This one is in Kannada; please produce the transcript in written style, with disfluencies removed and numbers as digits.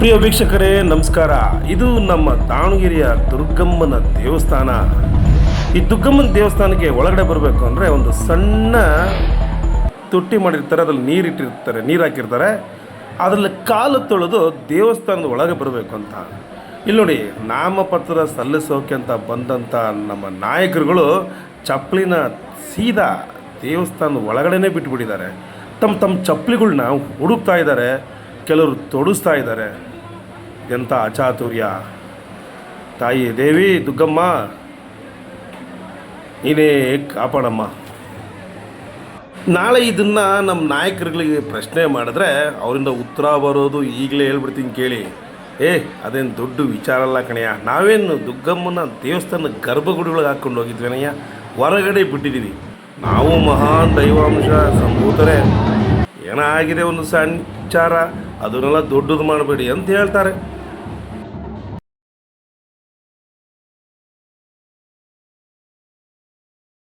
ಪ್ರಿಯ ವೀಕ್ಷಕರೇ ನಮಸ್ಕಾರ. ಇದು ನಮ್ಮ ದಾವಣಗೆರೆಯ ದುರ್ಗಮ್ಮನ ದೇವಸ್ಥಾನ. ಈ ದುರ್ಗಮ್ಮನ ದೇವಸ್ಥಾನಕ್ಕೆ ಒಳಗಡೆ ಬರಬೇಕು ಅಂದರೆ ಒಂದು ಸಣ್ಣ ತೊಟ್ಟಿ ಮಾಡಿರ್ತಾರೆ, ಅದ್ರಲ್ಲಿ ನೀರು ಹಾಕಿರ್ತಾರೆ. ಅದರಲ್ಲಿ ಕಾಲು ತೊಳೆದು ದೇವಸ್ಥಾನದ ಒಳಗೆ ಬರಬೇಕು ಅಂತ. ಇಲ್ಲಿ ನೋಡಿ, ನಾಮಪತ್ರ ಸಲ್ಲಿಸೋಕೆ ಅಂತ ಬಂದಂಥ ನಮ್ಮ ನಾಯಕರುಗಳು ಚಪ್ಪಲಿನ ಸೀದಾ ದೇವಸ್ಥಾನದ ಒಳಗಡೆನೇ ಬಿಟ್ಟುಬಿಟ್ಟಿದ್ದಾರೆ. ತಮ್ಮ ಚಪ್ಪಲಿಗಳ್ನ ಹುಡುಕ್ತಾ ಇದ್ದಾರೆ, ಕೆಲವರು ತೊಡಿಸ್ತಾ ಇದ್ದಾರೆ. ಎಂಥ ಅಚಾತುರ್ಯ! ತಾಯಿ ದೇವಿ ದುಗ್ಗಮ್ಮ, ನೀನೇ ಕಾಪಾಡಮ್ಮ. ನಾಳೆ ಇದನ್ನು ನಮ್ಮ ನಾಯಕರುಗಳಿಗೆ ಪ್ರಶ್ನೆ ಮಾಡಿದ್ರೆ ಅವರಿಂದ ಉತ್ತರ ಬರೋದು ಈಗಲೇ ಹೇಳ್ಬಿಡ್ತೀನಿ ಕೇಳಿ. ಅದೇನು ದೊಡ್ಡ ವಿಚಾರ ಅಲ್ಲ ಕಣಯ್ಯ. ನಾವೇನು ದುಗ್ಗಮ್ಮನ ದೇವಸ್ಥಾನ ಗರ್ಭಗುಡಿಗಳಿಗೆ ಹಾಕ್ಕೊಂಡು ಹೋಗಿದ್ವೇನಯ್ಯ, ಹೊರಗಡೆ ಬಿಟ್ಟಿದ್ದೀವಿ. ನಾವು ಮಹಾನ್ ದೈವಾಂಶ ಸಂಭೂತರೇ. ಏನಾಗಿದೆ ಒಂದು ಸಣ್ಣ ವಿಚಾರ, ಅದನ್ನೆಲ್ಲ ದೊಡ್ಡದು ಮಾಡಬೇಡಿ ಅಂತ ಹೇಳ್ತಾರೆ.